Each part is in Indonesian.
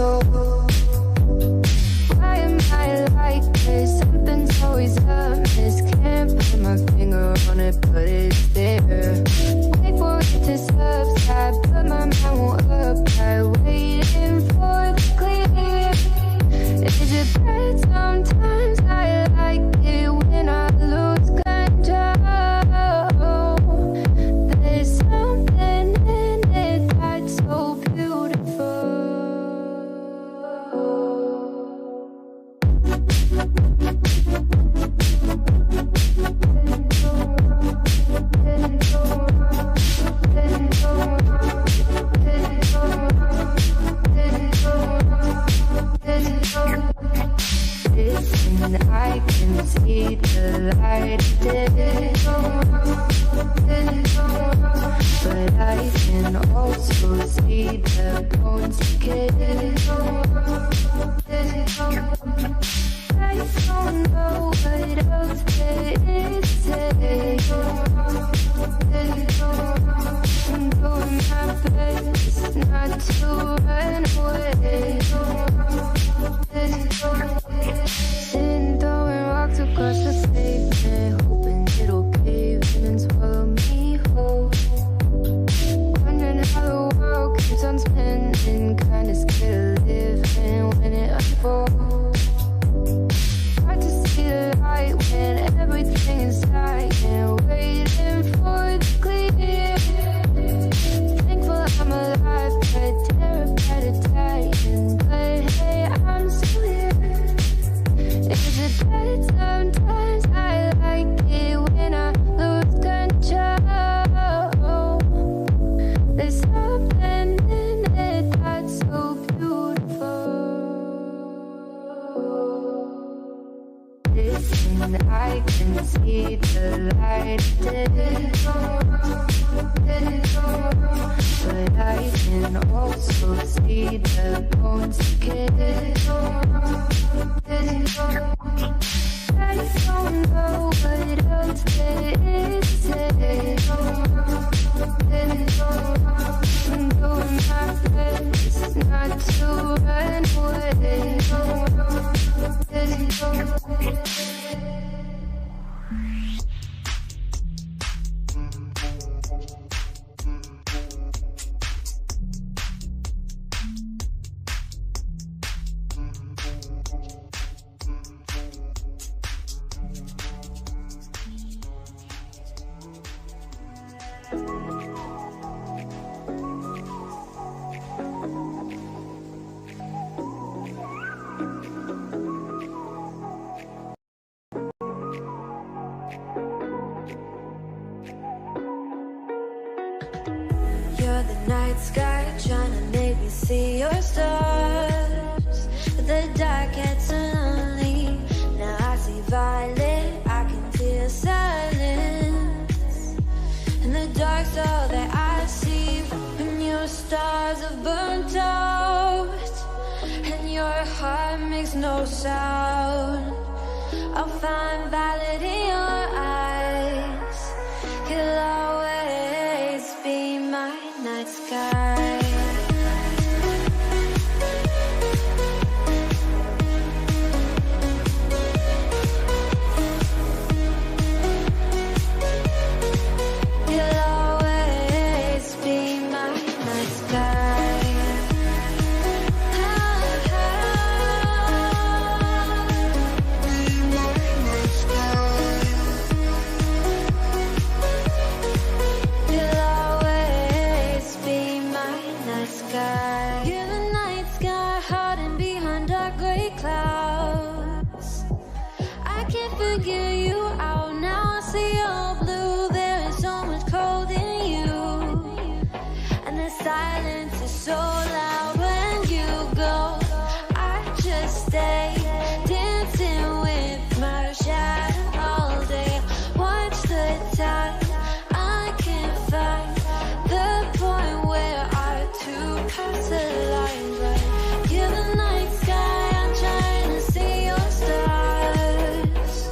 soul. Why am I like this? Something's always amiss. Can't put my finger on it, but it's there. Wait for it to subside, but my mind won't apply. Waiting for the clear. Is it bad? Sometimes I like it when I lose control. There's something in it that's so beautiful. Listen, I can see the light of day, but I can also see the bones decay. I don't know what else there is to say. I'm doing my best not to run away. Sitting throwing rocks across the pavement, hoping it'll cave in and swallow me whole. Wondering how the world keeps on spinning, kinda scared of living when it unfolds. Hard to see the light when everything is dying, waiting for the clear. Thankful I'm alive, but terrified of dying. But hey, I'm still here. Is it bad? Sometimes I like it when I lose control. There's something in it that's so beautiful. Listen, I can see the light of day, but I can also see the bones decay. I don't know what else there is to say. I'm doing my best not to run away. You're the night sky trying to make me see your stars, but the dark gets lonely. Now I see violet, I can feel silence. In the dark's all that I see, when your stars have burnt out and your heart makes no sound. I'll find violet in your eyes. You'll always be my night sky. You'll always be my night sky. You'll always be my night sky. You're the night sky hiding behind dark gray clouds. I can't figure you out now. I see all blue. There is so much cold in you, and the silence is so loud when you go. I just stay dancing with my shadow all day. Watch the time. I can't find the point where our two paths align. But you're the night sky. I'm trying to see your stars,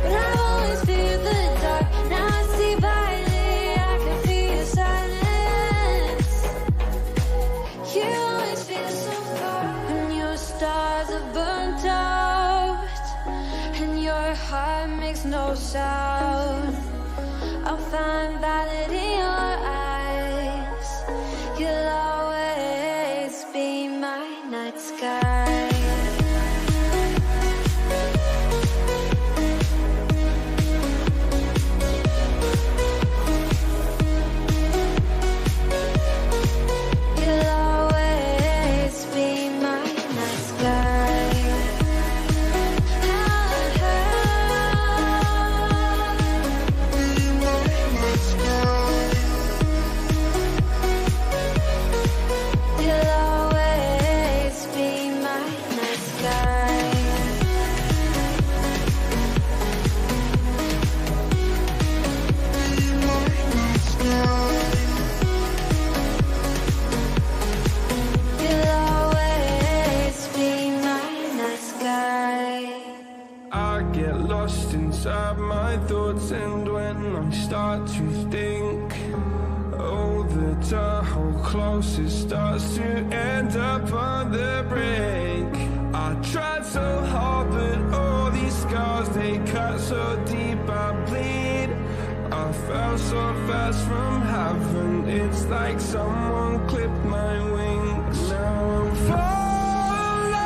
but I've always feared the dark. burnt out, and your heart makes no sound. I'll find valid in your eyes. You'll always be my night sky. Inside my thoughts, and when I start to think, oh, the tunnel closest starts to end up on the brink. I tried so hard, but all these scars, they cut so deep, I bleed. I fell so fast from heaven, it's like someone clipped my wings. Now I'm falling,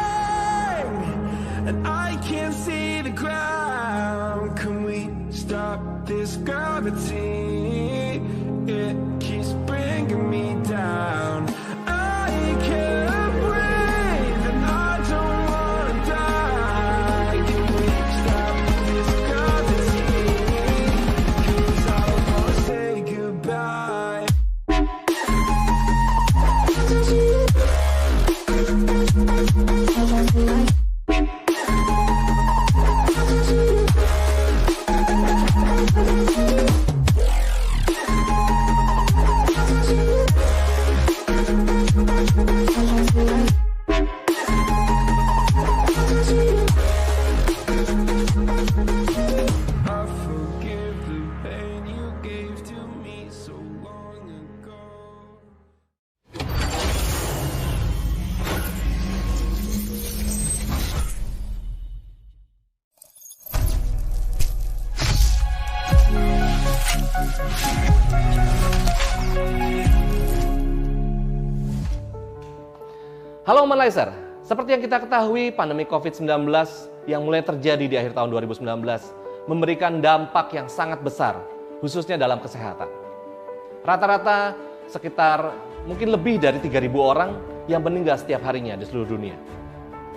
and I can't see the ground. Can we stop this gravity? It keeps bringing me down. I can't breathe and I don't wanna die. Can we stop this gravity? 'Cause I wanna say goodbye. Halo Monlizer, seperti yang kita ketahui, pandemi COVID-19 yang mulai terjadi di akhir tahun 2019 memberikan dampak yang sangat besar, khususnya dalam kesehatan. Rata-rata sekitar mungkin lebih dari 3.000 orang yang meninggal setiap harinya di seluruh dunia.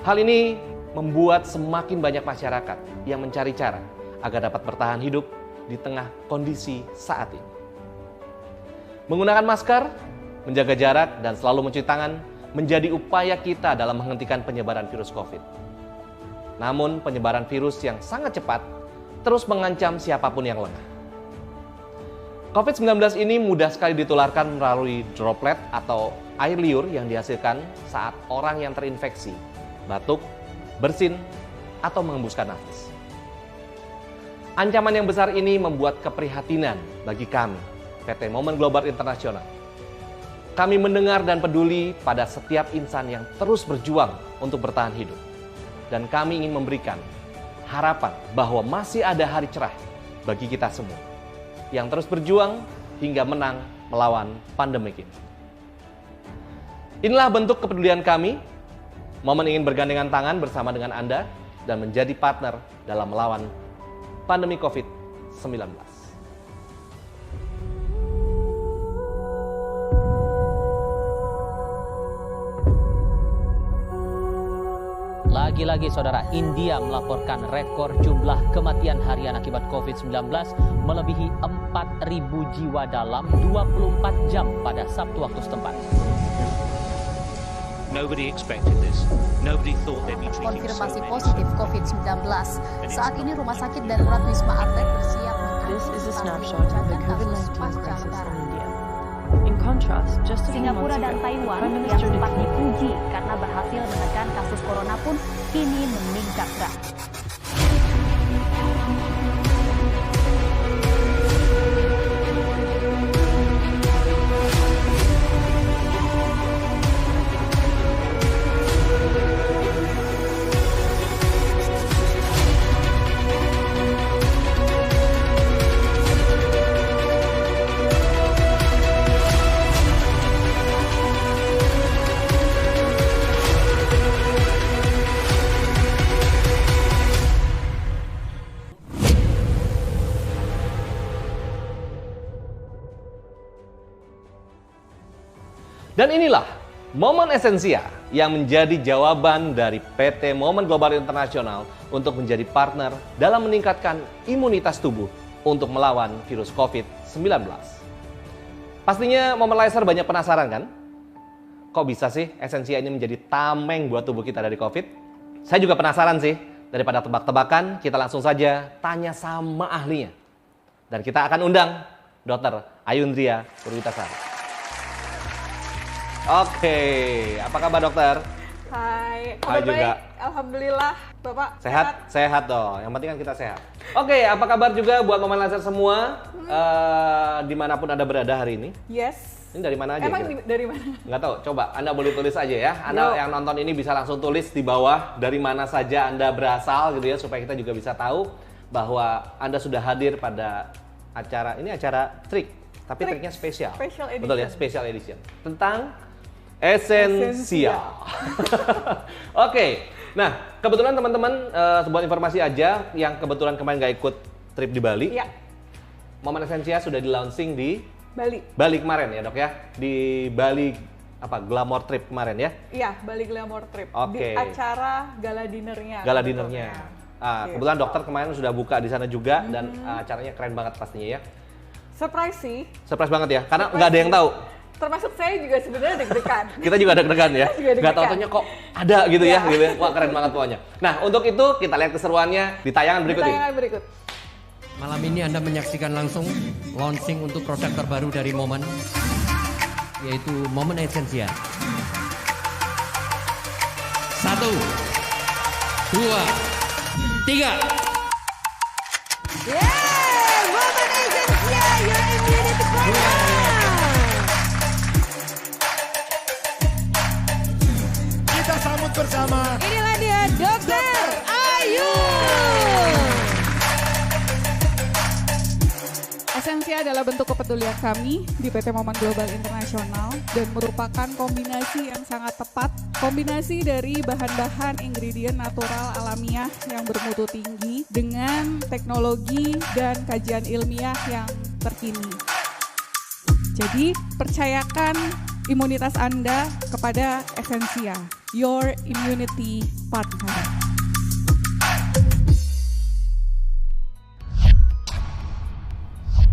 Hal ini membuat semakin banyak masyarakat yang mencari cara agar dapat bertahan hidup di tengah kondisi saat ini. Menggunakan masker, menjaga jarak, dan selalu mencuci tangan menjadi upaya kita dalam menghentikan penyebaran virus COVID. Namun, penyebaran virus yang sangat cepat terus mengancam siapapun yang lengah. COVID-19 ini mudah sekali ditularkan melalui droplet atau air liur yang dihasilkan saat orang yang terinfeksi batuk, bersin, atau mengembuskan nafas. Ancaman yang besar ini membuat keprihatinan bagi kami, PT Momen Global Internasional. Kami mendengar dan peduli pada setiap insan yang terus berjuang untuk bertahan hidup. Dan kami ingin memberikan harapan bahwa masih ada hari cerah bagi kita semua yang terus berjuang hingga menang melawan pandemi ini. Inilah bentuk kepedulian kami. Momen ingin bergandengan tangan bersama dengan Anda dan menjadi partner dalam melawan pandemi COVID-19. Lagi-lagi saudara, India melaporkan rekor jumlah kematian harian akibat COVID-19 melebihi 4.000 jiwa dalam 24 jam pada Sabtu waktu setempat. Nobody expected this. Nobody thought they'd be treating Konfirmasi so many. positif COVID-19. Saat ini Rumah Sakit Darurat Wisma Atlet bersiap This is a mengantisipasi snapshot of the lonjakan kasus COVID-19 pasca crisis in Lebaran. India. In contrast, just a few Singapura months dan ago, Taiwan Prime yang Minister sempat declared dipuji karena berhasil menekan kasus corona pun kini meningkat berat. Dan inilah momen esensia yang menjadi jawaban dari PT Momen Global Internasional untuk menjadi partner dalam meningkatkan imunitas tubuh untuk melawan virus COVID-19. Pastinya Momentizer banyak penasaran kan? Kok bisa sih esensia ini menjadi tameng buat tubuh kita dari COVID? Saya juga penasaran sih. Daripada tebak-tebakan, kita langsung saja tanya sama ahlinya. Dan kita akan undang Dr. Ayundria Purwitasari. Oke, apa kabar dokter? Hai, Hai juga. baik, alhamdulillah. Bapak Sehat? Sehat dong, yang penting kan kita sehat. Oke, apa kabar juga buat Momentizer semua, dimanapun Anda berada hari ini? Yes. Ini dari mana aja? Emang kira? dari mana? Nggak tahu, coba Anda boleh tulis aja ya. Anda yang nonton ini bisa langsung tulis di bawah dari mana saja Anda berasal gitu ya, supaya kita juga bisa tahu bahwa Anda sudah hadir pada acara, ini acara trik, tapi triknya spesial. Special edition. Betul ya, special edition. Tentang esensia. Oke, nah kebetulan teman-teman, sebuah informasi aja yang kebetulan kemarin nggak ikut trip di Bali. Iya. Momen esensia sudah di launching di Bali kemarin ya dok ya, di Bali apa Glamour Trip kemarin ya? Iya, Bali Glamour Trip. Oke. Di acara gala dinernya. Gala dinernya. Kebetulan dokter kemarin sudah buka di sana juga dan acaranya keren banget pastinya ya. Surprise sih. Surprise banget ya, karena nggak ada yang tahu. Termasuk saya juga sebenarnya deg-degan. Kita juga deg-degan ya. Nggak tahu-taunya kok ada gitu ya. Gitu ya. Wah keren banget pokoknya. Nah untuk itu kita lihat keseruannya di tayangan berikut ini. Tayangan berikut. Malam ini Anda menyaksikan langsung launching untuk produk terbaru dari Momen, yaitu Momen Esensia. 1, 2, 3. Momen esensia, your immunity program. Kita sambut bersama. Inilah dia Dr. Ayu. Esensia adalah bentuk kepedulian kami di PT Momen Global Internasional dan merupakan kombinasi yang sangat tepat. Kombinasi dari bahan-bahan ingredient natural alamiah yang bermutu tinggi dengan teknologi dan kajian ilmiah yang terkini. Jadi, percayakan imunitas Anda kepada Esensia, your immunity partner.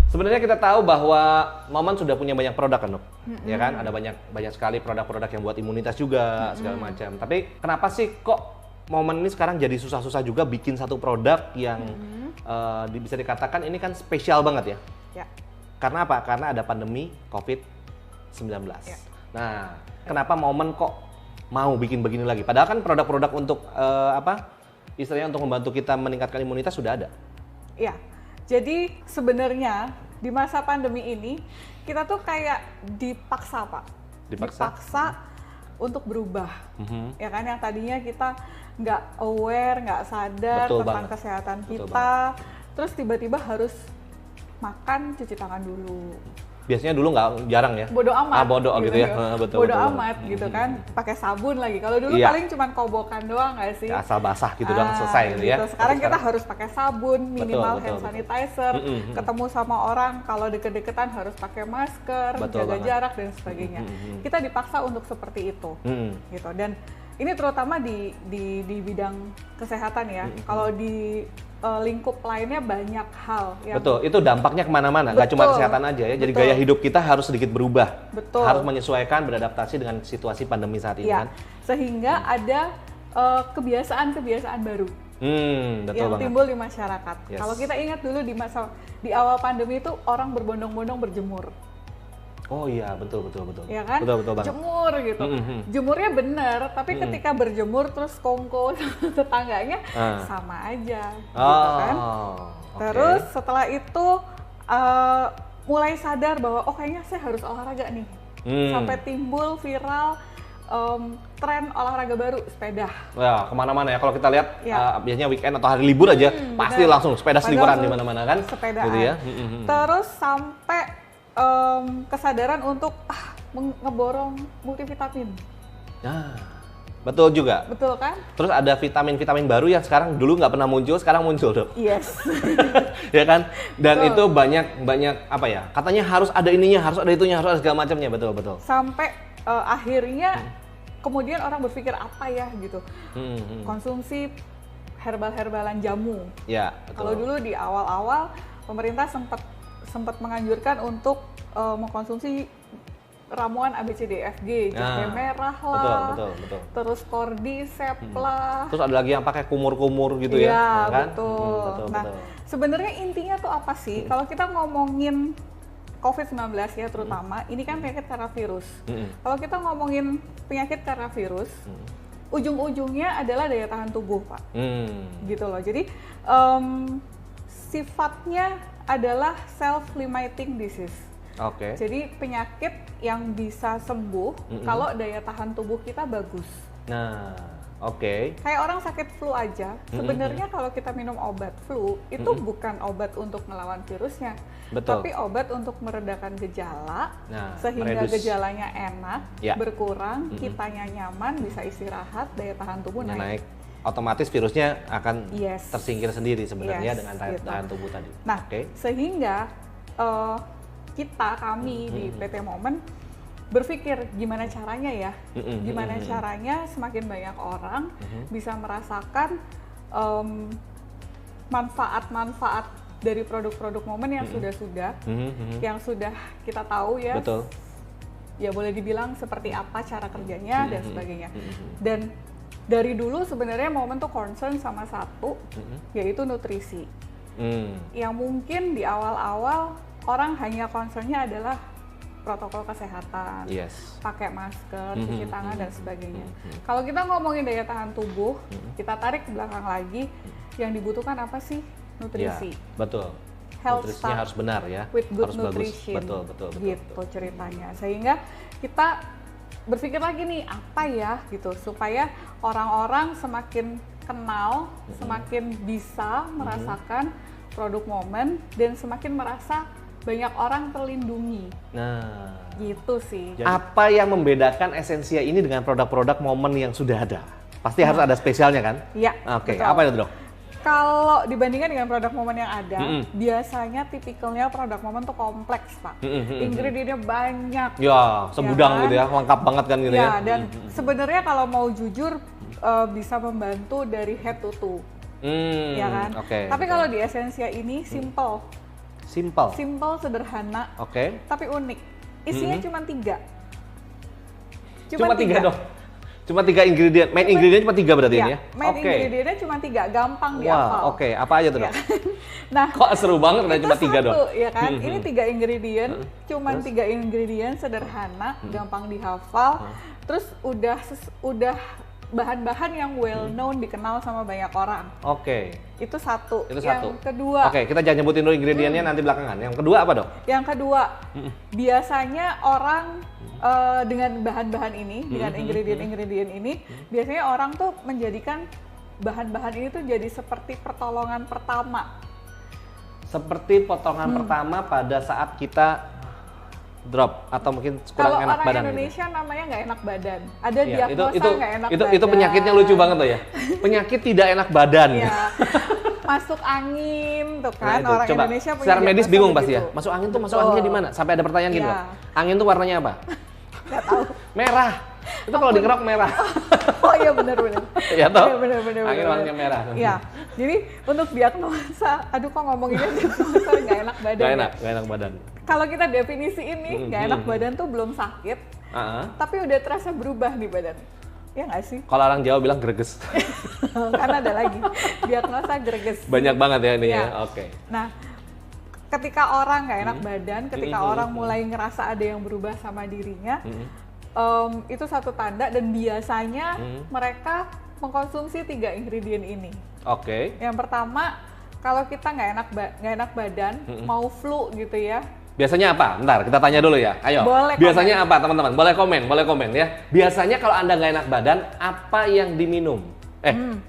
Sebenarnya kita tahu bahwa Momen sudah punya banyak produk kan dok, ya kan? Ada banyak sekali produk-produk yang buat imunitas juga segala macam. Tapi kenapa sih kok Momen ini sekarang jadi susah-susah juga bikin satu produk yang bisa dikatakan ini kan spesial banget ya? Ya. Karena apa? Karena ada pandemi COVID-19. Ya. Nah, kenapa Momen kok mau bikin begini lagi? Padahal kan produk-produk untuk istilahnya untuk membantu kita meningkatkan imunitas sudah ada. Iya. Jadi sebenarnya di masa pandemi ini kita tuh kayak dipaksa Pak, dipaksa untuk berubah, ya kan? Yang tadinya kita nggak aware, nggak sadar tentang kesehatan kita, terus tiba-tiba harus makan cuci tangan dulu. Biasanya dulu nggak jarang ya. Bodo amat. Bodo gitu ya. Bodo amat gitu kan. Pakai sabun lagi. Kalau dulu paling cuma kobokan doang nggak sih? Asal basah gitu doang selesai gitu ya. Sekarang kita harus pakai sabun, minimal hand sanitizer. Ketemu sama orang kalau deket-deketan harus pakai masker, jaga jarak dan sebagainya. Kita dipaksa untuk seperti itu. Gitu. Dan ini terutama di bidang kesehatan ya. Kalau di lingkup lainnya banyak hal yang itu dampaknya kemana-mana, nggak cuma kesehatan aja ya. Jadi gaya hidup kita harus sedikit berubah, harus menyesuaikan, beradaptasi dengan situasi pandemi saat ini kan. Sehingga ada kebiasaan-kebiasaan baru yang timbul di masyarakat. Kalau kita ingat dulu di awal pandemi itu orang berbondong-bondong berjemur. Oh iya, betul. Ya kan? Betul banget. Jemur gitu. Jemurnya bener, tapi ketika berjemur terus kongko tetangganya sama aja gitu kan. Terus setelah itu mulai sadar bahwa kayaknya saya harus olahraga nih. Sampai timbul viral tren olahraga baru, sepeda. Ya, kemana-mana ya. Kalau kita lihat biasanya weekend atau hari libur aja pasti langsung sepeda seliweran di mana-mana kan. Sepedaan. Gitu ya. Terus sampai kesadaran untuk ngeborong multivitamin. Nah, betul juga. Betul kan? Terus ada vitamin-vitamin baru yang sekarang dulu nggak pernah muncul, sekarang muncul dok. Yes. Ya kan? Dan betul. Itu banyak apa ya? Katanya harus ada ininya, harus ada itunya, harus ada segala macamnya. Betul. Sampai akhirnya kemudian orang berpikir apa ya gitu, konsumsi herbal-herbalan jamu. Ya, kalau dulu di awal-awal pemerintah sempat menganjurkan untuk mengkonsumsi ramuan ABCDFG, jahe merah lah, betul. terus cordyceps lah. Terus ada lagi yang pakai kumur-kumur gitu ya? Iya, kan? Betul. Nah, sebenarnya intinya tuh apa sih? Kalau kita ngomongin COVID-19 ya terutama, ini kan penyakit karena virus. Kalau kita ngomongin penyakit karena virus, ujung-ujungnya adalah daya tahan tubuh, Pak. Gitu loh. Jadi sifatnya adalah self-limiting disease. Jadi penyakit yang bisa sembuh kalau daya tahan tubuh kita bagus. Nah, kayak orang sakit flu aja, sebenarnya kalau kita minum obat flu itu bukan obat untuk melawan virusnya, tapi obat untuk meredakan gejala, sehingga gejalanya enak, berkurang, kitanya nyaman, bisa istirahat, daya tahan tubuh naik. Otomatis virusnya akan tersingkir sendiri sebenarnya dengan daya tahan tubuh tadi. Nah, sehingga kami di PT Momen berpikir gimana caranya ya, gimana caranya semakin banyak orang bisa merasakan manfaat-manfaat dari produk-produk Momen yang yang sudah kita tahu ya. Betul. Ya boleh dibilang seperti apa cara kerjanya dan sebagainya. Dan dari dulu sebenarnya Momen tuh concern sama satu, yaitu nutrisi. Yang mungkin di awal-awal orang hanya concernnya adalah protokol kesehatan, pakai masker, cuci tangan dan sebagainya. Kalau kita ngomongin daya tahan tubuh, kita tarik ke belakang lagi, yang dibutuhkan apa sih? Nutrisi. Betul. Health nutrisinya harus benar ya, with good harus nutrition. Betul. Gitu ceritanya. Sehingga kita berpikir lagi nih apa ya gitu supaya orang-orang semakin kenal, semakin bisa merasakan produk Momen dan semakin merasa banyak orang terlindungi. Nah, gitu sih. Apa yang membedakan Essensia ini dengan produk-produk Momen yang sudah ada? Pasti harus ada spesialnya kan? Iya. Apa itu, Dok? Kalau dibandingkan dengan produk Momen yang ada, biasanya tipikalnya produk Momen tuh kompleks, Pak. Ingredientnya banyak. Ya, segudang gitu ya, lengkap banget kan gitu ya. Dan sebenarnya kalau mau jujur bisa membantu dari head to toe. Ya kan? Tapi kalau di Essensia ini simple, sederhana, tapi unik. Isinya cuma 3. Cuma 3 dong? Cuma 3 ingredient, main ingredient cuma 3 berarti ini ya? Main ingredientnya cuma 3, gampang dihafal. Apa aja tuh, Dok? Nah, kok seru banget udah cuma 3 dong? Ya kan, ini 3 ingredient, cuma 3 ingredient sederhana, gampang dihafal, terus udah bahan-bahan yang well known, dikenal sama banyak orang. Itu satu. Yang kedua. Kita jangan nyebutin dulu ingredientnya nanti belakangan. Yang kedua apa, Dok? Yang kedua, biasanya orang dengan bahan-bahan ini, dengan ingredient-ingredient ini, biasanya orang tuh menjadikan bahan-bahan ini tuh jadi seperti pertolongan pertama. Seperti potongan pertama pada saat kita drop atau mungkin kurang enak badan. Kalau orang Indonesia gitu. Namanya nggak enak badan. Ada diagnosa nggak enak badan. Itu penyakitnya lucu banget tuh ya. Penyakit tidak enak badan. Masuk angin tuh kan, orang coba, Indonesia punya secara medis bingung pasti gitu. ya. Masuk angin tuh masuk anginnya di mana? Sampai ada pertanyaan gitu. Angin tuh warnanya apa? Nggak tahu. Merah. Itu kalau dikerok merah. Oh iya benar. Iya toh? Benar. Angin warnanya merah. Iya. Jadi untuk diagnosa, aduh kok ngomonginnya diagnosa nggak enak badan. Nggak enak badan. Kalau kita definisi ini, nggak enak badan tuh belum sakit, tapi udah terasa berubah di badan. Ya nggak sih? Kalau orang Jawa bilang greges. Kan ada lagi, diagnosa greges. Banyak banget ya ini ya. Nah, ketika orang nggak enak badan, ketika orang mulai ngerasa ada yang berubah sama dirinya, itu satu tanda dan biasanya mereka mengkonsumsi 3 ingredient ini. Yang pertama, kalau kita nggak enak badan, mau flu gitu ya. Biasanya apa? Bentar, kita tanya dulu ya. Ayo. Biasanya apa, teman-teman? Boleh komen ya. Biasanya kalau Anda nggak enak badan, apa yang diminum?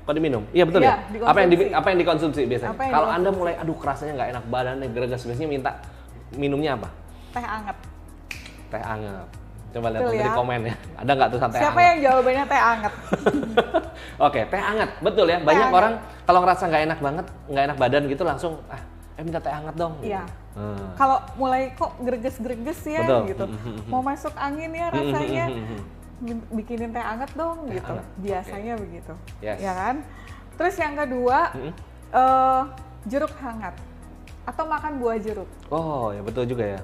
Kok diminum? Iya betul ya. Apa yang dikonsumsi biasanya? Kalau Anda mulai, aduh kerasanya nggak enak badan, greges, biasanya minta minumnya apa? Teh anget. Teh anget. Coba lihat dari komen ya. Ada nggak tuh teh anget? Siapa yang jawabannya teh anget? Teh anget. Betul ya. Banyak orang kalau ngerasa nggak enak badan gitu langsung minta teh anget dong. Iya. Kalau mulai kok greges-greges ya gitu, mau masuk angin ya rasanya, bikinin teh anget dong gitu, biasanya begitu, ya kan. Terus yang kedua, jeruk hangat atau makan buah jeruk. Oh ya betul juga ya.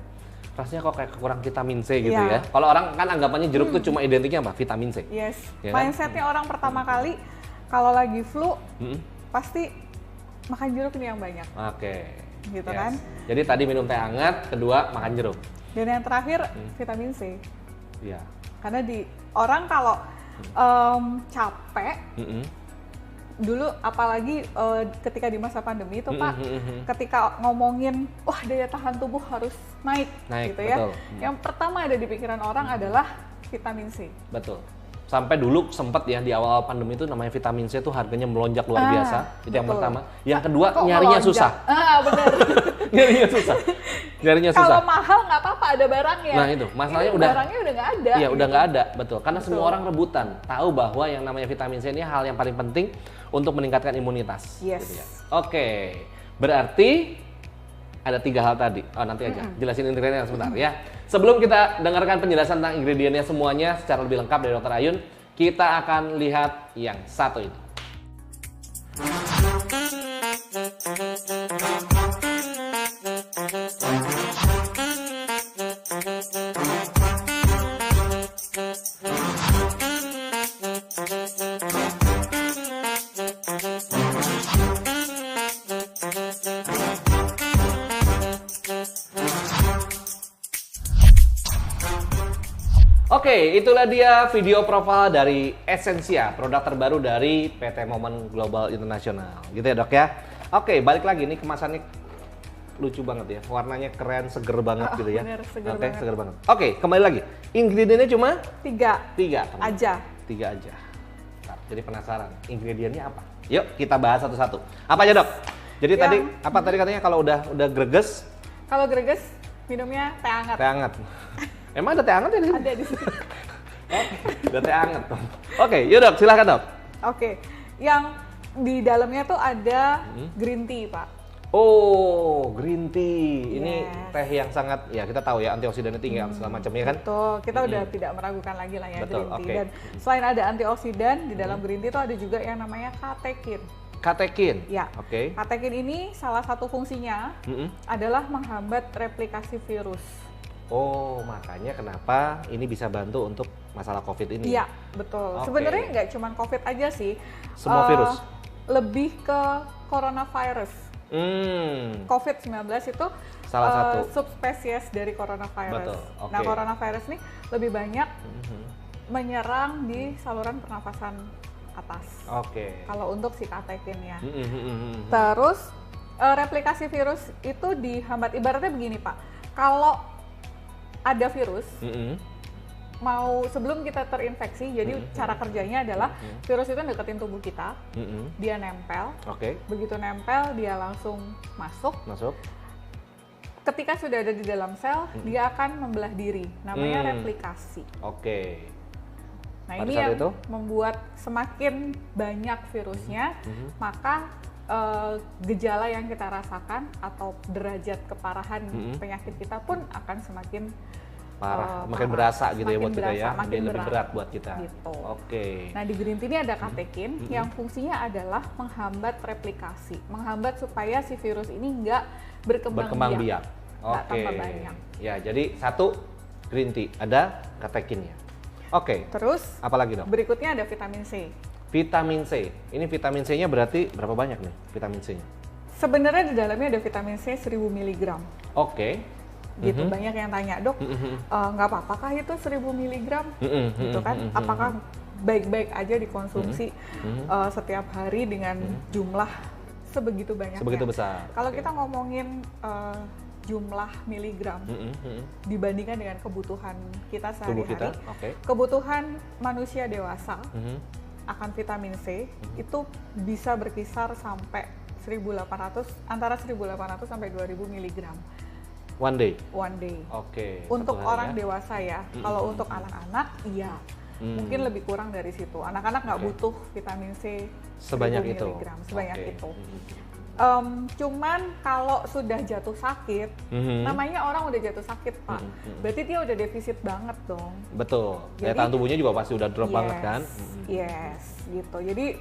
Rasanya kok kayak kurang vitamin C gitu ya. Kalau orang kan anggapannya jeruk tuh cuma identiknya apa? Vitamin C. Yes. Ya Mindsetnya kan? orang pertama kali kalau lagi flu pasti makan jeruk nih yang banyak. Oke. Gitu kan? Jadi tadi minum teh hangat, kedua makan jeruk. Dan yang terakhir vitamin C. Iya. Karena orang kalau capek, dulu apalagi ketika di masa pandemi itu Pak, ketika ngomongin wah daya tahan tubuh harus naik gitu ya. Betul. Yang pertama ada di pikiran orang adalah vitamin C. Betul. Sampai dulu sempat ya di awal pandemi itu namanya vitamin C itu harganya melonjak luar biasa. Itu yang pertama. Yang kedua nyarinya susah. Benar. Nyarinya susah. Nyarinya susah. Kalau mahal nggak apa-apa ada barangnya. Nah itu masalahnya barangnya udah nggak ada. Iya udah nggak ada, betul. Karena semua orang rebutan tahu bahwa yang namanya vitamin C ini hal yang paling penting untuk meningkatkan imunitas. Yes. Gitu ya. Oke, berarti ada 3 hal tadi. Oh nanti aja, jelasin ingredientnya sebentar ya. Sebelum kita dengarkan penjelasan tentang ingredientnya semuanya secara lebih lengkap dari Dr. Ayun, kita akan lihat yang satu ini. Oke, itulah dia video profil dari Essensia, produk terbaru dari PT Momen Global International. Gitu ya dok ya. Oke, balik lagi nih kemasannya lucu banget ya. Warnanya keren, seger banget gitu ya. Bener, seger Oke, banget. seger banget. Oke, kembali lagi. Ingredientnya cuma 3 aja. 3 aja. Bentar, jadi penasaran, ingredientnya apa? Yuk kita bahas satu-satu. Apa aja dok? Jadi tadi apa tadi katanya kalau udah greges? Kalau greges minumnya teh hangat. Teh hangat. Emang ada teh hangat ya di sini? Ada di sini. Ada teh hangat. Oke, yuk dok, silahkan dok. Oke, yang di dalamnya tuh ada green tea Pak. Oh, green tea. Ini teh yang sangat, ya kita tahu ya antioksidannya tinggi segala macamnya kan. Betul, kita udah tidak meragukan lagi lah ya. Betul, green tea. Dan selain ada antioksidan, di dalam green tea itu ada juga yang namanya katekin. Katekin? Ya, Oke. katekin ini salah satu fungsinya adalah menghambat replikasi virus. Oh, makanya kenapa ini bisa bantu untuk masalah COVID ini? Iya, betul. Sebenarnya nggak cuma COVID aja sih. Semua virus? Lebih ke coronavirus. COVID-19 itu salah satu subspesies dari coronavirus. Betul. Nah, coronavirus ini lebih banyak menyerang di saluran pernafasan atas. Kalau untuk si katekinnya. Terus replikasi virus itu dihambat. Ibaratnya begini Pak, kalau ada virus, mau sebelum kita terinfeksi, jadi cara kerjanya adalah virus itu deketin tubuh kita, dia nempel, begitu nempel dia langsung masuk. Ketika sudah ada di dalam sel, dia akan membelah diri, namanya replikasi. Nah ini yang membuat semakin banyak virusnya, maka gejala yang kita rasakan atau derajat keparahan penyakit kita pun akan semakin parah, makin berasa gitu ya buat kita ya, makin lebih berat buat kita. Gitu. Nah di green tea ini ada katekin yang fungsinya adalah menghambat replikasi, menghambat supaya si virus ini nggak berkembang biak, nggak tambah banyak. Ya jadi satu green tea ada katekinnya. Terus apalagi dok? Berikutnya ada vitamin C. Vitamin C, ini vitamin C-nya berarti berapa banyak nih vitamin C-nya? Sebenarnya di dalamnya ada vitamin C 1000 mg. Gitu banyak yang tanya, dok, nggak apa-apakah itu 1000 mg? Gitu kan? Apakah baik-baik aja dikonsumsi setiap hari dengan jumlah sebegitu banyaknya? Sebegitu besar. Kalau kita ngomongin jumlah miligram dibandingkan dengan kebutuhan kita sehari-hari, kebutuhan manusia dewasa akan vitamin C itu bisa berkisar sampai 1.800, antara 1.800 sampai 2.000 mg. One day? Untuk orang dewasa ya. Kalau untuk anak-anak, iya. Mungkin lebih kurang dari situ. Anak-anak nggak butuh vitamin C sebanyak itu. Sebanyak itu. Cuman kalau sudah jatuh sakit, namanya orang udah jatuh sakit Pak, berarti dia udah defisit banget dong. Betul, daya tahan tubuhnya juga pasti udah drop banget kan. Yes, gitu. Jadi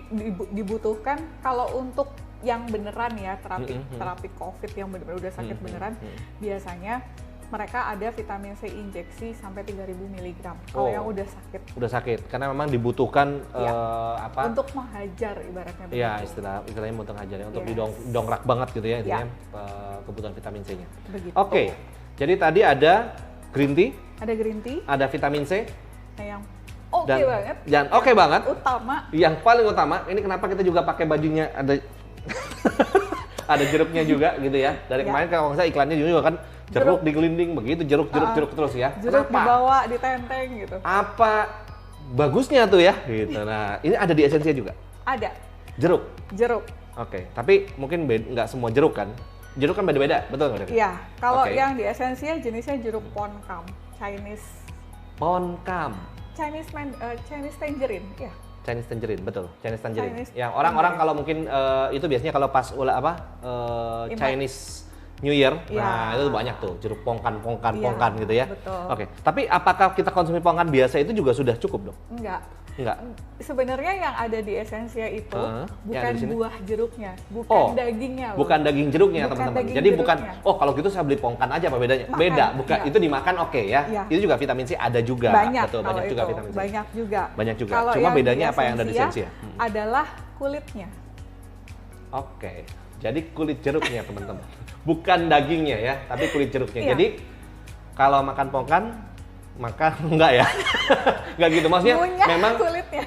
dibutuhkan kalau untuk yang beneran ya, terapi COVID yang bener-bener udah sakit beneran, biasanya mereka ada vitamin C injeksi sampai 3.000 mg kalau yang udah sakit. Udah sakit, karena memang dibutuhkan untuk menghajar ibaratnya. Iya, istilahnya untuk menghajar ya, untuk didongkrak banget gitu ya, intinya kebutuhan vitamin C-nya. Oke, jadi tadi ada green tea. Ada green tea. Ada vitamin C. Yang banget. Yang oke banget. Utama. Yang paling utama, ini kenapa kita juga pakai bajunya ada ada jeruknya juga gitu ya. Dari kemarin kalau nggak salah iklannya juga kan jeruk digelinding begitu, jeruk terus ya. Jeruk dibawa, ditenteng gitu. Apa bagusnya tuh ya gitu. Nah, ini ada di esensia juga. Ada. Jeruk. Oke, tapi mungkin nggak semua jeruk kan. Jeruk kan beda-beda, betul nggak? Iya, kalau yang di esensia jenisnya jeruk poncam, Chinese. Poncam. Chinese tangerine, ya. Chinese tangerine, betul. Chinese tangerine. Yang orang-orang kalau mungkin itu biasanya kalau pas Chinese New Year, nah itu banyak tuh jeruk pongkan gitu ya. Betul. Oke, tapi apakah kita konsumsi pongkan biasa itu juga sudah cukup dong? Enggak. Enggak. Sebenarnya yang ada di esensia itu bukan buah jeruknya, bukan dagingnya. Bukan daging jeruknya teman-teman. Jadi bukan, kalau gitu saya beli pongkan aja apa bedanya? Beda, bukan. Itu dimakan ya. Itu juga vitamin C ada juga. Banyak, betul, banyak juga vitamin C. Banyak juga. Kalau cuma bedanya apa yang ada di esensia? Adalah kulitnya. Oke. Jadi kulit jeruknya teman-teman. Bukan dagingnya ya, tapi kulit jeruknya. Jadi kalau makan pongkan, maka enggak ya. Enggak gitu. Maksudnya memang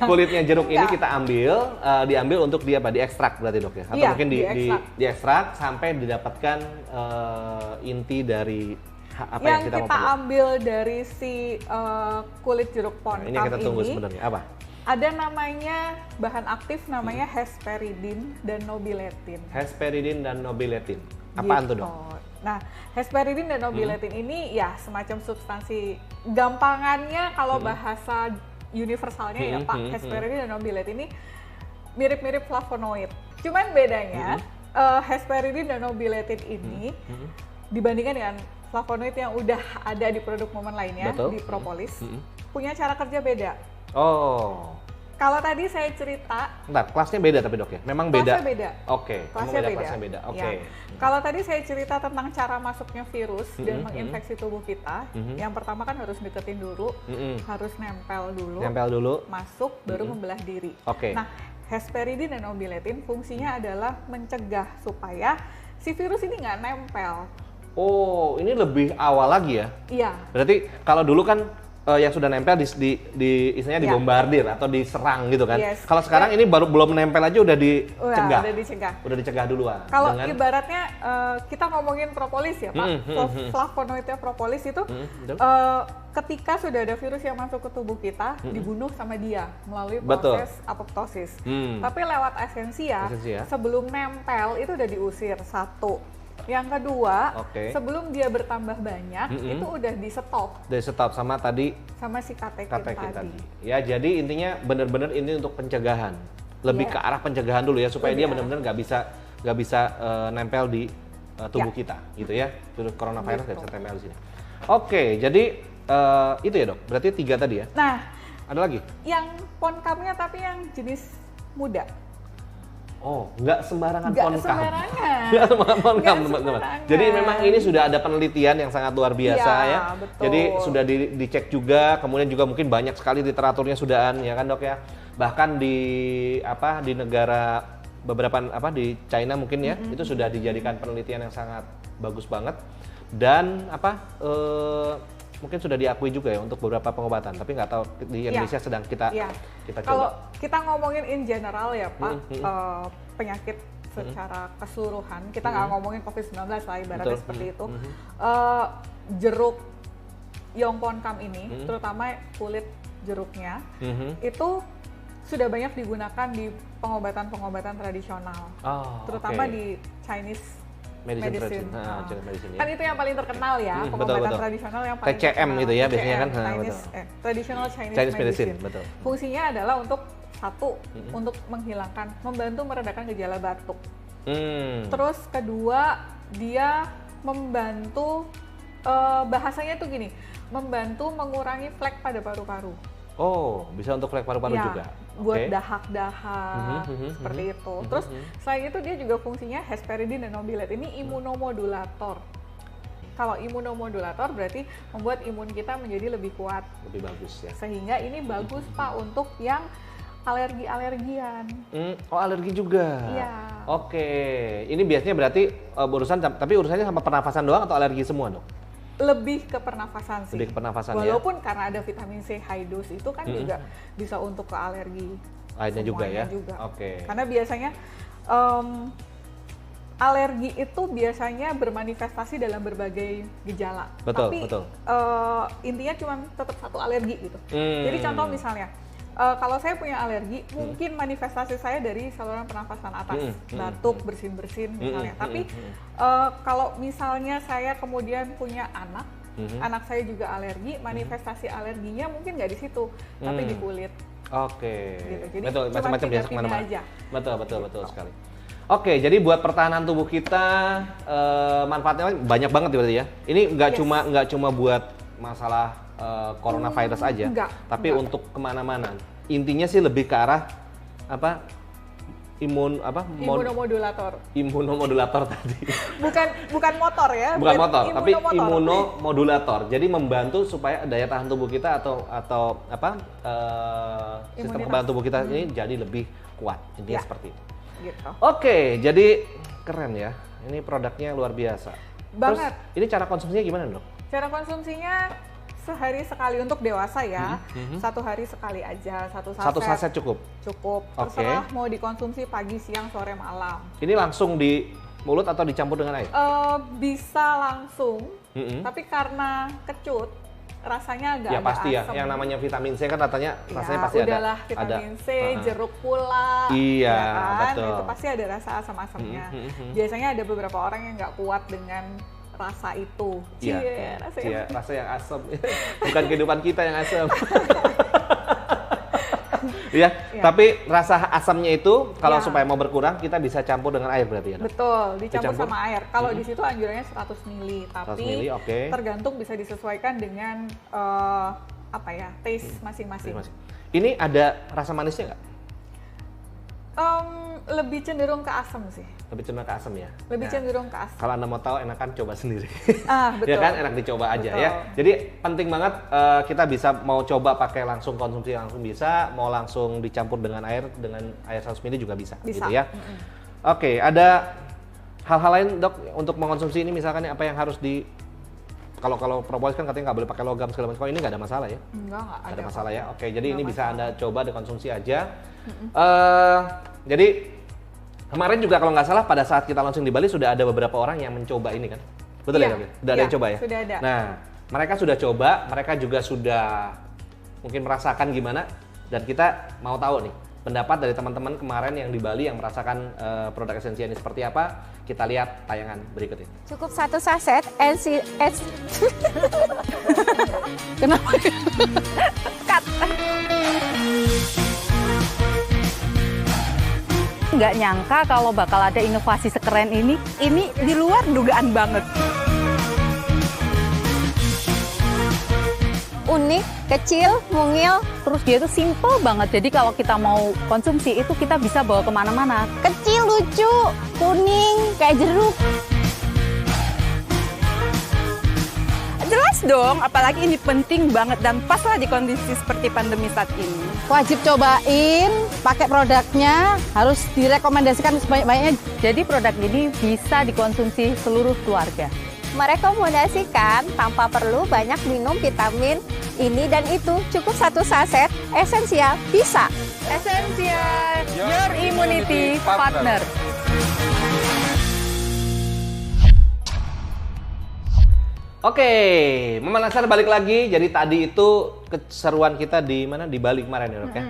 kulitnya jeruk ini kita diambil untuk diekstrak berarti dok ya? Atau mungkin diekstrak sampai didapatkan inti dari apa yang kita mau ambil dari si kulit jeruk poncam ini kita tunggu sebenarnya apa? Ada namanya bahan aktif namanya hesperidin dan nobiletin. Hesperidin dan nobiletin. Apaan tuh dok? Nah, hesperidin dan nobiletin ini ya semacam substansi, gampangannya kalau bahasa universalnya ya Pak, hesperidin dan nobiletin ini mirip-mirip flavonoid. Cuman bedanya hesperidin dan nobiletin ini dibandingkan dengan flavonoid yang udah ada di produk Momen lainnya, di propolis, punya cara kerja beda. Kalau tadi saya cerita, kelasnya beda tapi dok ya? Memang beda? Kelasnya beda. Oke, kelasnya beda. Oke. Kalau tadi saya cerita tentang cara masuknya virus dan menginfeksi tubuh kita, yang pertama kan harus deketin dulu, harus nempel dulu, masuk, baru membelah diri. Nah, hesperidin dan nobiletin fungsinya adalah mencegah supaya si virus ini nggak nempel. Oh, ini lebih awal lagi ya? Iya. Berarti kalau dulu kan yang sudah nempel istilahnya dibombardir atau diserang gitu kan. Kalau sekarang ini belum nempel aja udah dicegah. Udah dicegah duluan. Kalau ibaratnya kita ngomongin propolis ya Pak, flavonoidnya propolis itu ketika sudah ada virus yang masuk ke tubuh kita, dibunuh sama dia melalui proses apoptosis. Tapi lewat esensia, sebelum nempel itu udah diusir, satu. Yang kedua, sebelum dia bertambah banyak, itu udah di-stop sama si katekin tadi. Ya, jadi intinya benar-benar ini untuk pencegahan. Lebih ke arah pencegahan dulu ya, supaya dia benar-benar nggak bisa nempel di tubuh kita, gitu ya. Virus coronavirus nggak bisa nempel di sini. Oke, jadi itu ya dok. Berarti 3 tadi ya. Nah, ada lagi? Yang poncamnya tapi yang jenis muda. Nggak sembarangan poncam. Nggak sembarangan poncam, teman-teman. Jadi memang ini sudah ada penelitian yang sangat luar biasa ya. Betul. Jadi sudah dicek juga, kemudian juga mungkin banyak sekali literaturnya sudahan ya kan dok ya. Bahkan di negara beberapa di China mungkin ya, itu sudah dijadikan penelitian yang sangat bagus banget dan mungkin sudah diakui juga ya untuk beberapa pengobatan, tapi nggak tahu di Indonesia sedang kita coba. Kalau kita ngomongin in general ya Pak, penyakit secara keseluruhan, kita nggak ngomongin COVID-19 lah ibaratnya seperti itu. Jeruk Yongponcam ini, terutama kulit jeruknya, itu sudah banyak digunakan di pengobatan-pengobatan tradisional, terutama di Chinese medicine. Kan itu yang paling terkenal ya, pengobatan tradisional yang paling TCM gitu ya biasanya kan. Traditional Chinese medicine. Betul. Fungsinya adalah untuk membantu meredakan gejala batuk. Terus kedua, dia membantu, bahasanya tuh gini, membantu mengurangi flek pada paru-paru. Oh, bisa untuk flek paru-paru ya, juga? Buat dahak-dahak, seperti itu. Terus selain itu dia juga fungsinya hesperidin dan nobilet, ini imunomodulator. Kalau imunomodulator berarti membuat imun kita menjadi lebih kuat. Lebih bagus ya. Sehingga ini bagus Pak untuk yang alergi-alergian. Oh, alergi juga? Iya. Oke, ini biasanya berarti tapi urusannya sama pernafasan doang atau alergi semua dong? Lebih ke pernafasan sih. Lebih ke pernafasan. Walaupun karena ada vitamin C high dose itu kan juga bisa untuk ke alergi. Lainnya juga ya? Oke. Karena biasanya alergi itu biasanya bermanifestasi dalam berbagai gejala. Tapi intinya cuma tetap satu alergi gitu. Jadi contoh misalnya, kalau saya punya alergi, mungkin manifestasi saya dari saluran pernafasan atas, batuk, bersin-bersin misalnya. Tapi kalau misalnya saya kemudian punya anak, anak saya juga alergi, manifestasi alerginya mungkin nggak di situ, tapi di kulit. Oke. Gitu. Jadi betul, macam-macam biasa kemana-mana. Betul sekali. Oke, jadi buat pertahanan tubuh kita manfaatnya banyak banget berarti ya. Ini nggak cuma buat masalah coronavirus aja, tapi untuk kemana-mana. Intinya sih lebih ke arah imunomodulator. Imunomodulator tadi. Bukan motor ya. Bukan motor, tapi imunomodulator. Jadi membantu supaya daya tahan tubuh kita atau sistem kekebalan tubuh kita ini jadi lebih kuat. Intinya seperti itu. Gitu. Oke, jadi keren ya. Ini produknya luar biasa. Banget. Terus, ini cara konsumsinya gimana, Dok? Cara konsumsinya sehari sekali untuk dewasa ya. 1 hari sekali aja, satu saset cukup? Cukup. Terserah mau dikonsumsi pagi, siang, sore, malam. Ini langsung di mulut atau dicampur dengan air? Bisa langsung, tapi karena kecut, rasanya agak pasti asam. Yang namanya vitamin C kan rasanya pasti udahlah, vitamin C, jeruk pula, iya, kan? Betul. Itu pasti ada rasa asam-asamnya. Biasanya ada beberapa orang yang nggak kuat dengan rasa itu. Rasa yang asam, bukan kehidupan kita yang asam. Tapi rasa asamnya itu kalau supaya mau berkurang kita bisa campur dengan air berarti ya? Betul, dicampur sama air. Kalau di situ anjurannya 100 ml, tapi 100 ml, tergantung bisa disesuaikan dengan taste masing-masing. Ini ada rasa manisnya nggak? Lebih cenderung ke asam sih. Lebih cenderung ke asam ya? Lebih cenderung ke asam. Kalau Anda mau tahu, enakan coba sendiri. Betul. Ya kan, enak dicoba aja ya. Jadi penting banget kita bisa mau coba pakai langsung konsumsi langsung bisa, mau langsung dicampur dengan air 100 ml juga bisa. Gitu ya. Oke, ada hal-hal lain Dok untuk mengkonsumsi ini misalkan apa yang harus kalau propolis kan katanya nggak boleh pakai logam segala macam. Kalau ini nggak ada masalah ya? Nggak ada masalah ya. Oke, jadi ini bisa Anda coba dikonsumsi aja. Jadi kemarin juga kalau nggak salah pada saat kita launching di Bali sudah ada beberapa orang yang mencoba ini kan? Betul ya? Sudah ada yang coba ya? Sudah ada. Nah, mereka sudah coba, mereka juga sudah mungkin merasakan gimana, dan kita mau tahu nih pendapat dari teman-teman kemarin yang di Bali yang merasakan produk Essensia ini seperti apa. Kita lihat tayangan berikut ini. Cukup 1 saset Kenapa? Cut. Nggak nyangka kalau bakal ada inovasi sekeren ini. Ini di luar dugaan banget. Unik, kecil, mungil, terus dia itu simple banget. Jadi kalau kita mau konsumsi itu kita bisa bawa kemana-mana. Kecil, lucu, kuning, kayak jeruk. Jelas dong, apalagi ini penting banget dan pas lah di kondisi seperti pandemi saat ini. Wajib cobain, pakai produknya, harus direkomendasikan sebanyak-banyaknya. Jadi produk ini bisa dikonsumsi seluruh keluarga. Merekomendasikan tanpa perlu banyak minum vitamin ini dan itu, cukup 1 saset, Essensia bisa. Essensia, your immunity partner. Oke, Mama Nasar balik lagi. Jadi tadi itu keseruan kita di mana? Di Bali kemarin ya, Dok ya.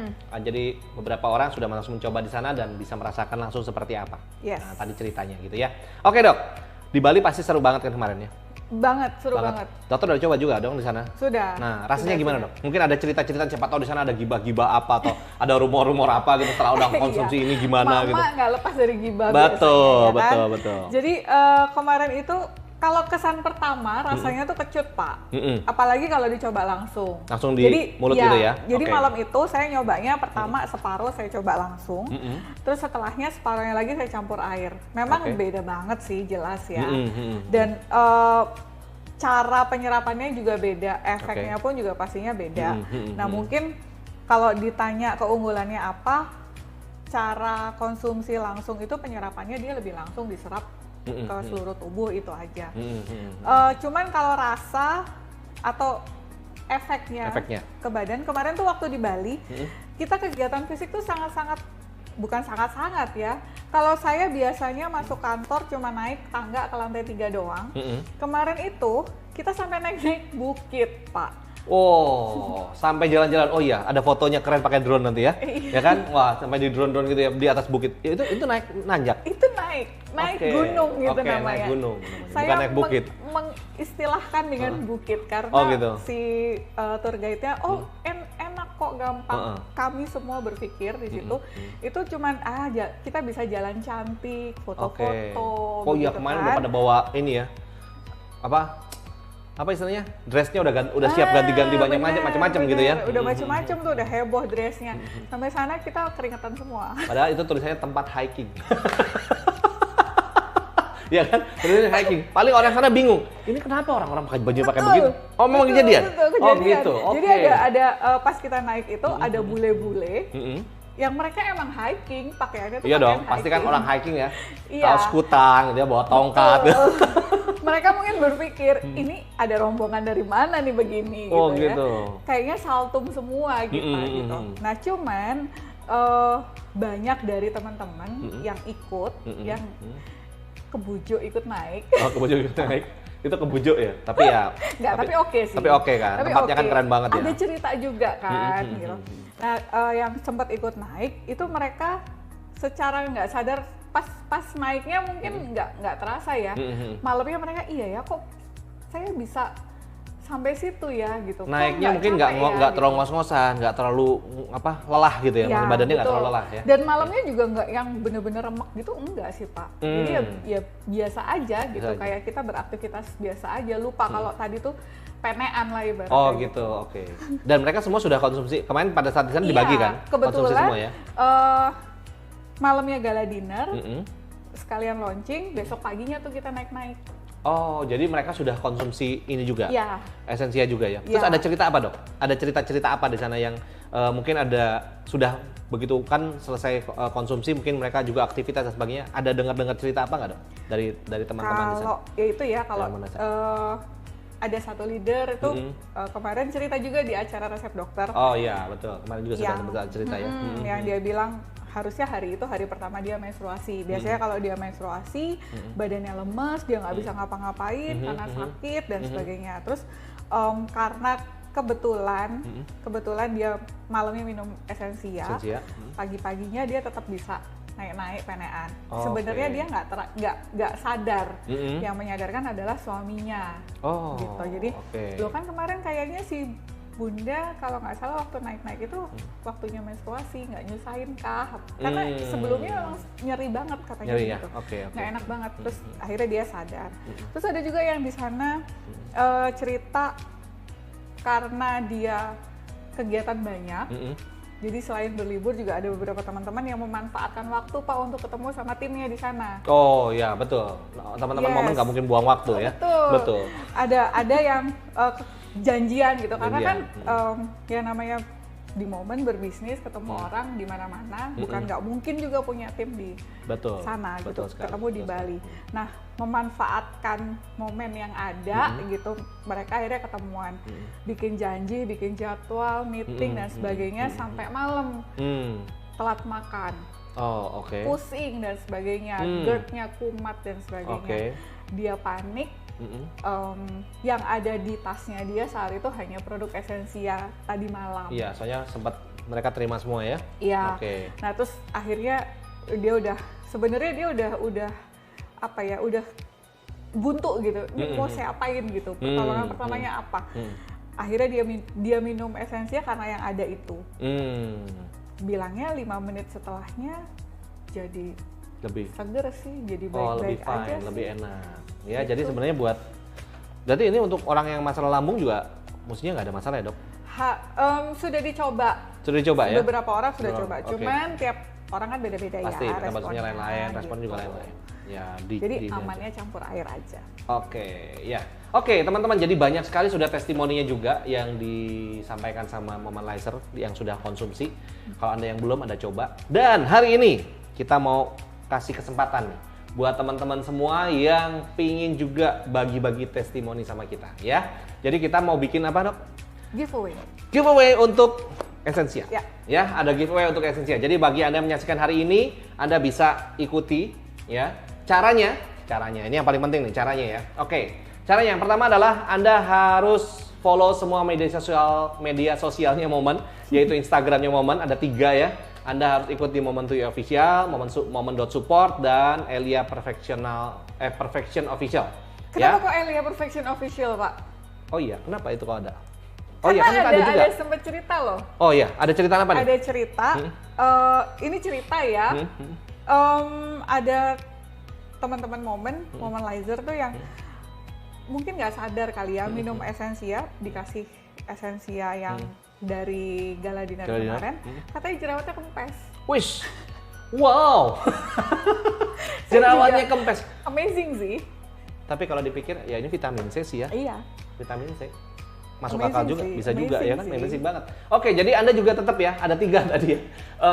Jadi beberapa orang sudah langsung mencoba di sana dan bisa merasakan langsung seperti apa. Yes. Nah, tadi ceritanya gitu ya. Oke, Dok. Di Bali pasti seru banget kan kemarin ya? Seru banget. Dokter udah coba juga dong di sana? Sudah. Nah, rasanya gimana dok? Mungkin ada cerita-cerita, siapa tahu di sana ada gibah-gibah apa atau ada rumor-rumor apa gitu setelah udah konsumsi ini gimana gitu. Mama nggak lepas dari gibah betul, biasanya, ya kan? betul. Jadi kemarin itu kalau kesan pertama rasanya tuh kecut Pak. Apalagi kalau dicoba langsung. Langsung di mulut gitu ya? Jadi malam itu saya nyobanya pertama separuh saya coba langsung. Terus setelahnya separuhnya lagi saya campur air. Memang beda banget sih, jelas ya. Dan cara penyerapannya juga beda, efeknya pun juga pastinya beda. Nah mungkin kalau ditanya keunggulannya apa, cara konsumsi langsung itu penyerapannya dia lebih langsung diserap ke seluruh tubuh, itu aja. Cuman kalau rasa atau efeknya ke badan, kemarin tuh waktu di Bali, kita kegiatan fisik tuh sangat-sangat, bukan sangat-sangat ya. Kalau saya biasanya masuk kantor cuma naik tangga ke lantai 3 doang. Kemarin itu kita sampai naik naik-bukit, Pak. Oh, sampai jalan-jalan. Oh iya, ada fotonya keren pakai drone nanti ya. Ya kan? Wah, sampai di drone-drone gitu ya di atas bukit. Itu naik nanjak. Itu naik gunung gitu namanya. Naik gunung. Saya bukan naik bukit. mengistilahkan dengan bukit karena gitu. si tour guide-nya enak kok, gampang. Kami semua berpikir di situ itu cuman kita bisa jalan cantik, foto-foto. Oh iya, kemarin udah pada bawa ini ya. Apa istilahnya? Dressnya udah siap ganti-ganti banyak macam-macam gitu ya. Udah macam-macam tuh, udah heboh dressnya. Sampai sana kita keringetan semua. Padahal itu tulisannya tempat hiking. Ya kan? Tulisannya hiking. Paling orang sana bingung. Ini kenapa orang-orang pakai baju pakai begitu? Oh, memang kejadian? Oh gitu. Jadi ada pas kita naik itu ada bule-bule. Yang mereka emang hiking, pakaiannya tuh iya dong, pasti kan orang hiking ya. Kaos kutang, dia bawa tongkat. Mereka mungkin berpikir, ini ada rombongan dari mana nih begini gitu ya. Kayaknya saltum semua gitu. Nah cuman banyak dari teman-teman yang ikut, yang kebujuk ikut naik. Oh, kebujuk ikut naik. Itu kebujuk ya, tapi ya tapi oke sih. Tapi oke kan, tempatnya kan keren banget ya. Ada cerita juga kan gitu. Nah, yang sempat ikut naik itu mereka secara nggak sadar pas naiknya mungkin nggak terasa ya. Malamnya mereka iya ya kok saya bisa sampai situ ya gitu. Naiknya mungkin nggak terlalu ngos-ngosan, nggak terlalu lelah gitu ya, badannya nggak terlalu lelah ya. Dan malamnya juga nggak yang bener-bener remek gitu, enggak sih Pak. Jadi ya biasa aja gitu, kayak kita beraktivitas biasa aja, lupa kalau tadi tuh penean lah ibaratnya. Oh gitu, oke. Dan mereka semua sudah konsumsi, kemarin pada saat di sana dibagi kan? Kebetulan semua ya? Malamnya gala dinner, sekalian launching, besok paginya tuh kita naik-naik. Oh, jadi mereka sudah konsumsi ini juga? Iya. Esensia juga ya? Terus ada cerita apa dok? Ada cerita-cerita apa di sana yang mungkin ada, sudah begitu kan selesai konsumsi, mungkin mereka juga aktivitas dan sebagainya, ada dengar-dengar cerita apa nggak dok? Dari teman-teman di sana? Kalau, ya itu ya, kalau ada satu leader itu kemarin cerita juga di acara resep dokter. Oh iya, betul. Kemarin juga sudah cerita ya. Yang dia bilang, harusnya hari itu hari pertama dia menstruasi. Biasanya kalau dia menstruasi, badannya lemes, dia nggak bisa ngapa-ngapain karena sakit dan sebagainya. Terus karena kebetulan dia malamnya minum esensia, pagi-pagiginya dia tetap bisa naik-naik penean. Sebenarnya dia nggak sadar. Yang menyadarkan adalah suaminya. Gitu. Jadi lo kan kemarin kayaknya si Bunda kalau nggak salah waktu naik-naik itu waktunya menstruasi, nggak nyusahin kah? Karena sebelumnya memang nyeri banget katanya gitu, nggak enak banget. Terus akhirnya dia sadar. Terus ada juga yang di sana cerita karena dia kegiatan banyak, jadi selain berlibur juga ada beberapa teman-teman yang memanfaatkan waktu Pak untuk ketemu sama timnya di sana. Oh ya betul, teman-teman momen nggak mungkin buang waktu ya. Betul. Ada yang janjian gitu, karena kan ya namanya di momen berbisnis ketemu orang di mana-mana, bukan nggak mungkin juga punya tim di sana gitu, ketemu di Bali. Nah, memanfaatkan momen yang ada gitu, mereka akhirnya ketemuan, bikin janji, bikin jadwal, meeting dan sebagainya sampai malam, telat makan, pusing dan sebagainya, GERD-nya kumat dan sebagainya. Dia panik. Yang ada di tasnya dia saat itu hanya produk esensia tadi malam. Iya, soalnya sempat mereka terima semua ya. Iya. Nah terus akhirnya dia udah buntu gitu, ini mau saya apain gitu, pertolongan pertamanya apa. Akhirnya dia minum Essensia karena yang ada itu. Bilangnya 5 menit setelahnya jadi lebih seger sih, jadi lebih baik-baik fine, aja lebih sih. enak. Ya, Gitu. jadi sebenarnya berarti ini untuk orang yang masalah lambung juga mestinya nggak ada masalah ya, Dok? Sudah dicoba. Sudah dicoba ya? Beberapa orang sudah coba. Oke. Cuman tiap orang kan beda-beda Pasti, ya responnya lain-lain, respon gitu. juga lain-lain. Ya, Jadi amannya campur air aja. Oke, ya. Oke, teman-teman, jadi banyak sekali sudah testimoninya juga yang disampaikan sama Momentizer yang sudah konsumsi. Kalau Anda yang belum, Anda coba. Dan hari ini kita mau kasih kesempatan nih buat teman-teman semua yang pingin juga bagi-bagi testimoni sama kita, ya. Jadi kita mau bikin apa, Dok? Giveaway. Giveaway untuk Essensia. Ya. Ada giveaway untuk Essensia. Jadi bagi Anda yang menyaksikan hari ini, Anda bisa ikuti ya. Caranya ini yang paling penting nih, caranya ya. Oke. Caranya yang pertama adalah Anda harus follow semua media sosialnya Momen, yaitu Instagramnya Momen, ada 3 ya. Anda harus ikut di Moment2You Official, Moment.support, dan Elia Perfection Official. Kenapa kok Elia Perfection Official, Pak? Oh iya, kenapa itu kok ada? Oh Karena iya, kan ada juga. Ada sempat cerita loh. Oh iya, ada cerita apa nih? Ada cerita, ini cerita ya. Ada teman-teman Momentizer tuh yang mungkin nggak sadar kali ya, minum Essensia, dikasih Essensia yang dari Galadiner kemarin, katanya jerawatnya kempes. Wish, wow, jerawatnya kempes. Amazing sih. Tapi kalau dipikir, ya ini vitamin C sih ya. Iya. Vitamin C. Masuk Amazing akal juga, sih. bisa juga ya kan, Sih. amazing banget. Oke, jadi Anda juga tetap ya, ada 3 tadi ya.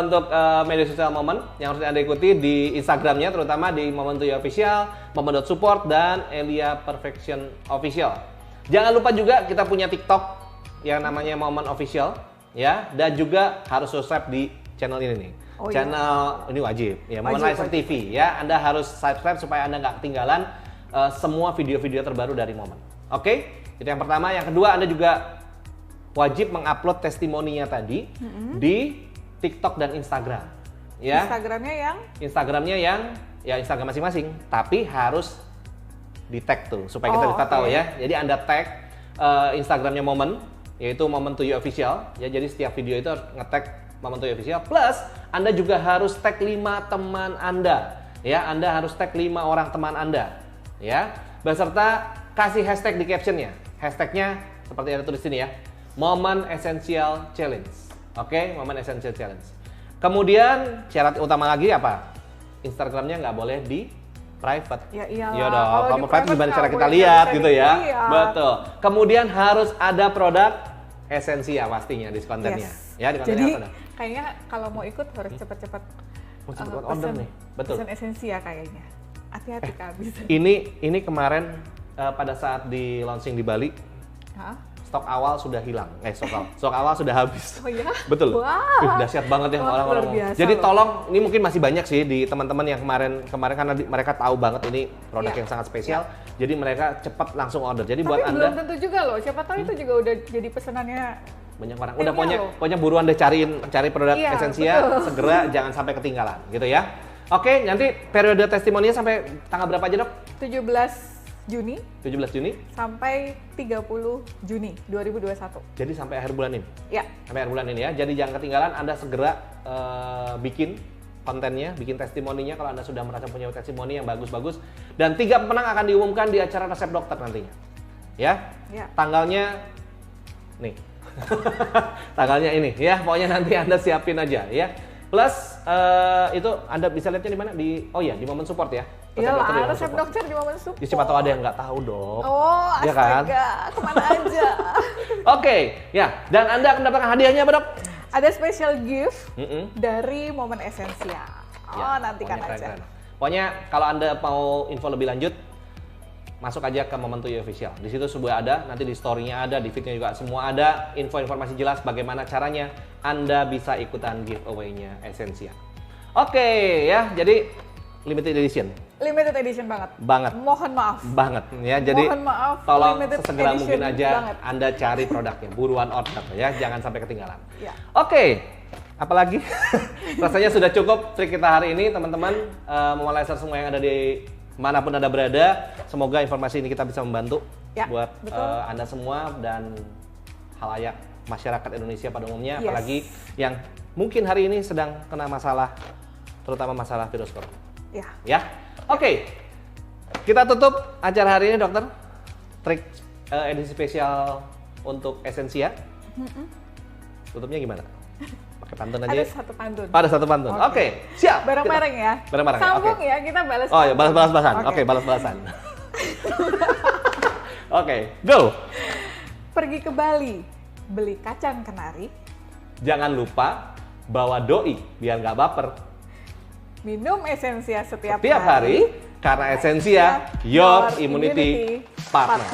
Untuk media sosial Momen yang harus Anda ikuti di Instagramnya, terutama di Moment2You Official, Moment.support, dan Elia Perfection Official. Jangan lupa juga kita punya TikTok yang namanya Momen Official ya, dan juga harus subscribe di channel ini nih. Oh, channel ini wajib ya, Momentizer TV ya. Anda harus subscribe supaya Anda nggak ketinggalan semua video-video terbaru dari Momen. Oke? Itu yang pertama. Yang kedua, Anda juga wajib mengupload testimoninya tadi di TikTok dan Instagram. Ya. Instagramnya yang ya Instagram masing-masing, tapi harus di tag tuh supaya kita tahu ya. Jadi Anda tag Instagramnya Momen, yaitu Moment2You Official ya. Jadi setiap video itu harus nge-tag Moment2You Official, plus Anda juga harus tag 5 teman Anda ya. Anda harus tag 5 orang teman Anda ya, beserta kasih hashtag di captionnya. Hashtagnya seperti ada tulis sini ya, Momen Essential Challenge. Oke, Momen Essential Challenge. Kemudian syarat utama lagi apa? Instagramnya nggak boleh di private. Ya iyalah. Iya dong. Kalau private gimana cara kita lihat gitu ya? Betul. Kemudian harus ada produk Essensia pastinya di kontennya. Yes. Ya, di kontennya. Jadi ada. kayaknya kalau mau ikut harus cepat-cepat order nih. Betul. Pesen Essensia kayaknya. Hati-hati kehabisan. Ini kemarin pada saat di launching di Bali, stok awal sudah hilang. Stok awal sudah habis. Oh iya? Betul. Wow. Dahsyat banget ya orang-orang. Jadi tolong, ini mungkin masih banyak sih di teman-teman yang kemarin karena mereka tahu banget ini produk yang sangat spesial. Jadi mereka cepat langsung order. Jadi buat Anda, belum tentu juga loh. Siapa tahu itu juga udah jadi pesanannya banyak orang. Udah pokoknya buruan deh cari produk Essensia, segera jangan sampai ketinggalan gitu ya. Oke, nanti periode testimoninya sampai tanggal berapa aja, Dok? 17 Juni sampai 30 Juni 2021. Jadi sampai akhir bulan ini? Ya. Sampai akhir bulan ini ya. Jadi jangan ketinggalan, Anda segera bikin kontennya, bikin testimoninya kalau Anda sudah merasa punya testimoni yang bagus-bagus. Dan 3 pemenang akan diumumkan di acara Resep Dokter nantinya. Ya? Tanggalnya nih. Tanggalnya ini ya. Pokoknya nanti Anda siapin aja ya. Plus itu Anda bisa lihatnya di mana? Di Momen Support ya. Iya lah, Resep Dokter di Momen Support. Ya, siapa tahu ada yang nggak tahu, Dok. Oh, astaga, ya kan? kemana aja. Oke, ya. Dan Anda akan mendapatkan hadiahnya apa, Dok? Ada special gift dari Momen Essensia. Nantikan aja. Keren. Pokoknya kalau Anda mau info lebih lanjut, masuk aja ke Moment2You Official. Di situ sudah ada, nanti di story-nya ada, di feed-nya juga semua ada informasi jelas bagaimana caranya Anda bisa ikutan giveaway-nya Essensia. Oke, ya. Jadi limited edition. Limited edition banget. Mohon maaf. Banget ya. Jadi mohon maaf, tolong sesegera mungkin aja banget. Anda cari produknya, buruan order ya, jangan sampai ketinggalan. Ya. Oke. Apalagi rasanya sudah cukup trik kita hari ini, teman-teman. Momentizer semua yang ada di manapun Anda berada. Semoga informasi ini kita bisa membantu buat Anda semua dan halayak masyarakat Indonesia pada umumnya, apalagi yang mungkin hari ini sedang kena masalah, terutama masalah virus corona. Ya. Oke. Kita tutup acara hari ini, Dokter. Trik edisi spesial untuk Essensia. Tutupnya gimana? Pakai pantun aja. Ada satu pantun. Ada satu pantun. Oke, siap. Bareng-bareng ya. Bareng-bareng. Sambung ya, kita balas. Oh ya, balas-balasan. Oke, balas-balasan. Oke, go. Pergi ke Bali, beli kacang kenari. Jangan lupa bawa doi biar nggak baper. Minum Essensia setiap hari, karena Essensia your immunity partner.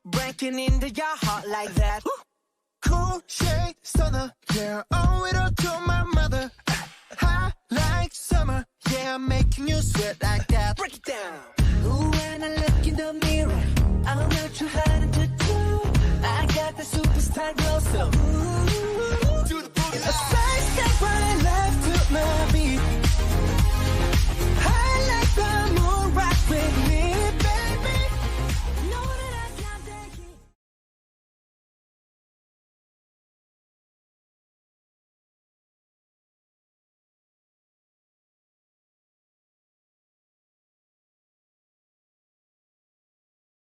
Breaking into your heart like that. Cool shade stunner, yeah, owe it all to my mother. Hot like summer, yeah, I'm making you sweat like that. Break it down. Ooh, when I look in the mirror, I'm not too hard to do. I got the superstar glow, so ooh, do the boogie. A side step right